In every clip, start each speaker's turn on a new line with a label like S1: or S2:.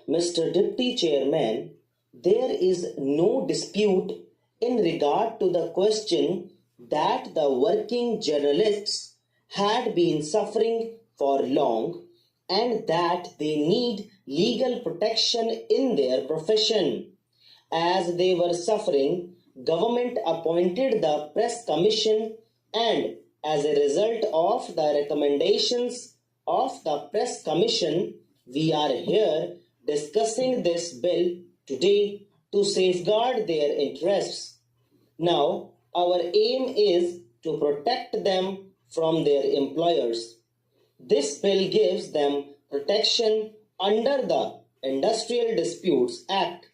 S1: Mr. Deputy Chairman, there is no dispute in regard to the question that the working journalists had been suffering for long and that they need legal protection in their profession. As they were suffering, government appointed the Press Commission, and as a result of the recommendations of the Press Commission, we are here discussing this bill today to safeguard their interests. Now, our aim is to protect them from their employers. This bill gives them protection under the Industrial Disputes Act.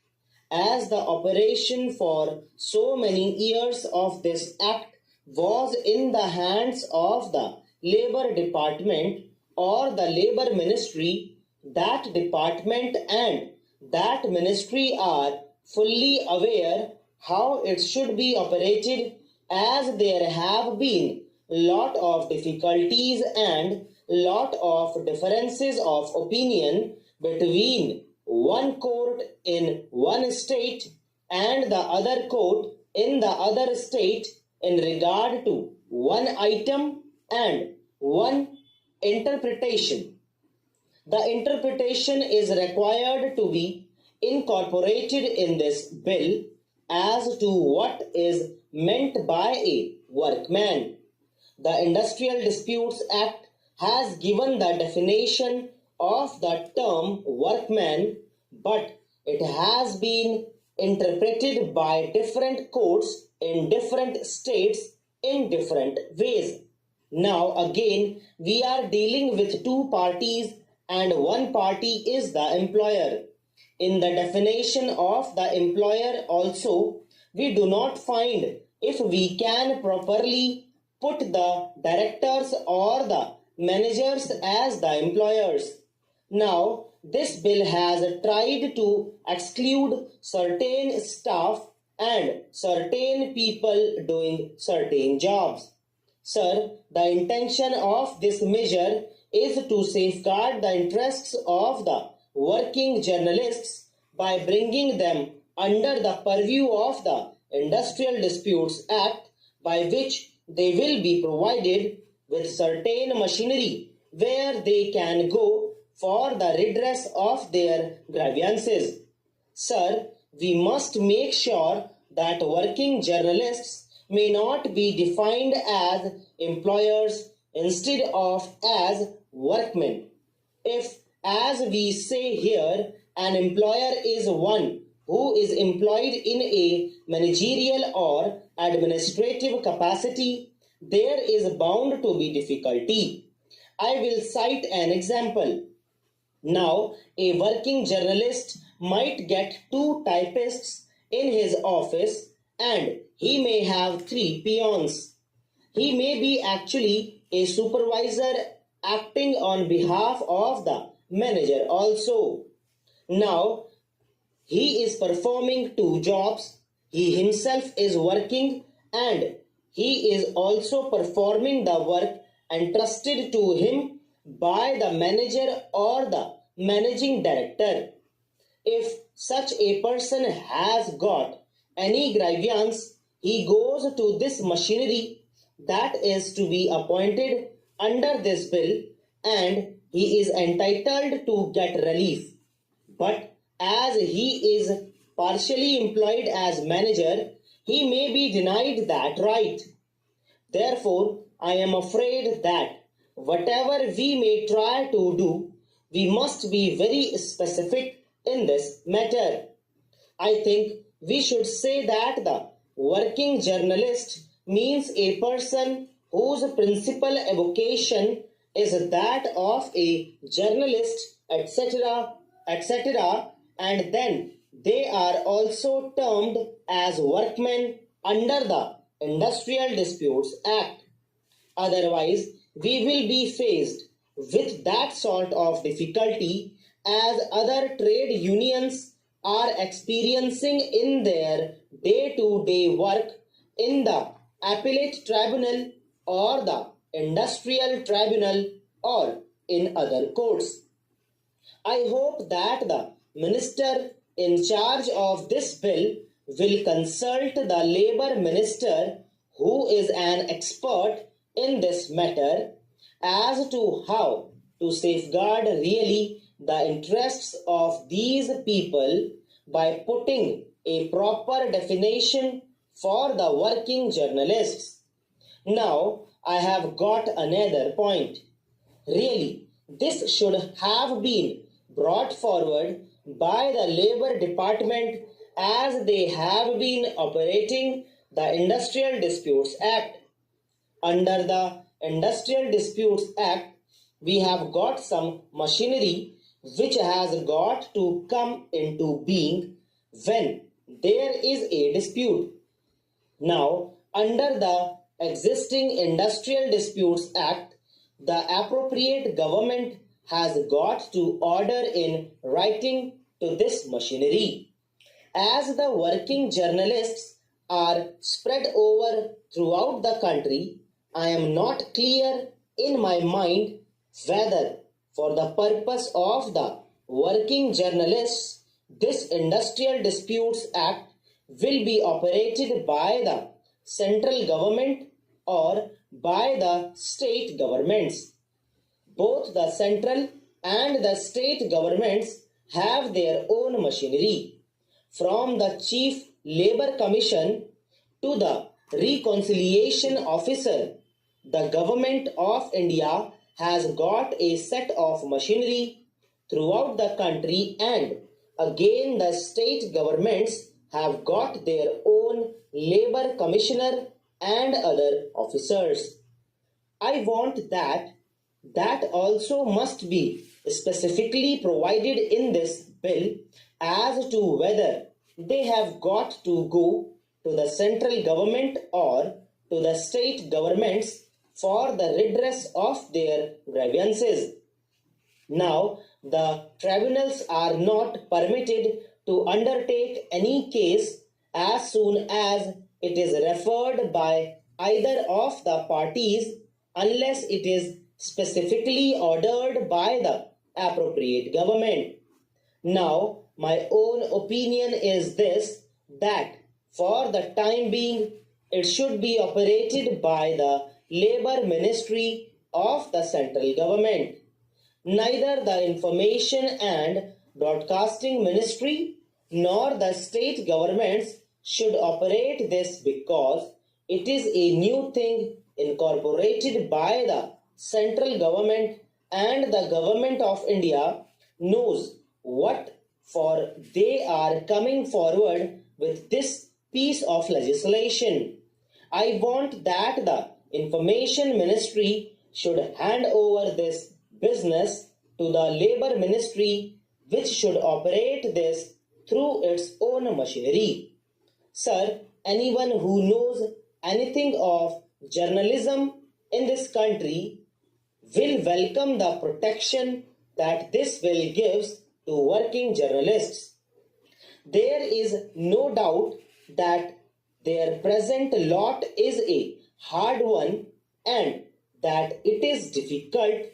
S1: As the operation for so many years of this act was in the hands of the Labour Department or the Labour Ministry, that department and that ministry are fully aware how it should be operated, as there have been lot of difficulties and lot of differences of opinion between one court in one state and the other court in the other state in regard to one item and one interpretation. The interpretation is required to be incorporated in this bill as to what is meant by a workman. The Industrial Disputes Act has given the definition of the term workman, but it has been interpreted by different courts in different states in different ways. Now again, we are dealing with two parties and one party is the employer. In the definition of the employer also, we do not find if we can properly put the directors or the managers as the employers. Now, this bill has tried to exclude certain staff and certain people doing certain jobs. Sir, the intention of this measure is to safeguard the interests of the working journalists by bringing them under the purview of the Industrial Disputes Act, by which they will be provided with certain machinery where they can go for the redress of their grievances. Sir, we must make sure that working journalists may not be defined as employers instead of as workmen. If, as we say here, an employer is one who is employed in a managerial or administrative capacity, there is bound to be difficulty. I will cite an example. Now, a working journalist might get 2 typists in his office and he may have 3 peons. He may be actually a supervisor acting on behalf of the manager also. Now, he is performing 2 jobs. He himself is working and he is also performing the work entrusted to him by the manager or the managing director. If such a person has got any grievance, he goes to this machinery that is to be appointed under this bill and he is entitled to get relief. But as he is partially employed as manager, he may be denied that right. Therefore, I am afraid that whatever we may try to do, we must be very specific in this matter. I think we should say that the working journalist means a person whose principal vocation is that of a journalist, etc., etc., and then they are also termed as workmen under the Industrial Disputes Act. Otherwise, we will be faced with that sort of difficulty as other trade unions are experiencing in their day-to-day work in the appellate tribunal or the industrial tribunal or in other courts. I hope that the minister in charge of this bill will consult the Labour Minister, who is an expert in this matter, as to how to safeguard really the interests of these people by putting a proper definition for the working journalists. Now, I have got another point. Really, this should have been brought forward by the Labour Department, as they have been operating the Industrial Disputes Act. Under the Industrial Disputes Act, we have got some machinery which has got to come into being when there is a dispute. Now, under the existing Industrial Disputes Act, the appropriate government has got to order in writing to this machinery. As the working journalists are spread over throughout the country, I am not clear in my mind whether, for the purpose of the working journalists, this Industrial Disputes Act will be operated by the central government or by the state governments. Both the central and the state governments have their own machinery. From the Chief Labour Commission to the Reconciliation Officer, the Government of India has got a set of machinery throughout the country, and again the state governments have got their own Labour Commissioner and other officers. I want that also must be specifically provided in this bill as to whether they have got to go to the central government or to the state governments for the redress of their grievances. Now, the tribunals are not permitted to undertake any case as soon as it is referred by either of the parties, unless it is specifically ordered by the appropriate government. Now, my own opinion is this, that for the time being, it should be operated by the Labour Ministry of the central government. Neither the Information and Broadcasting Ministry nor the state governments should operate this, because it is a new thing incorporated by the central government, and the government of India knows what for they are coming forward with this piece of legislation. I want that the Information Ministry should hand over this business to the Labour Ministry, which should operate this through its own machinery. Sir, anyone who knows anything of journalism in this country will welcome the protection that this bill gives to working journalists. There is no doubt that their present lot is a hard one, and that it is difficult,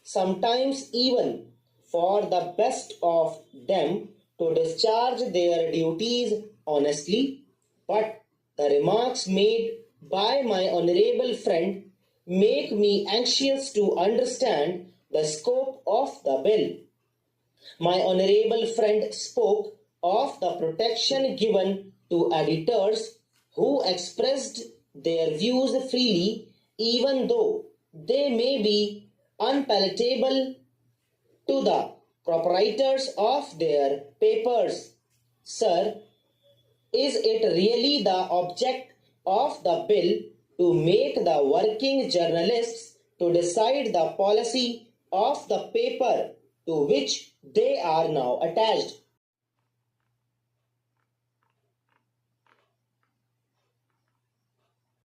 S1: sometimes even for the best of them, to discharge their duties honestly. But the remarks made by my honorable friend make me anxious to understand the scope of the bill. My honorable friend spoke of the protection given to editors who expressed their views freely, even though they may be unpalatable to the proprietors of their papers. Sir, is it really the object of the bill to make the working journalists to decide the policy of the paper to which they are now attached?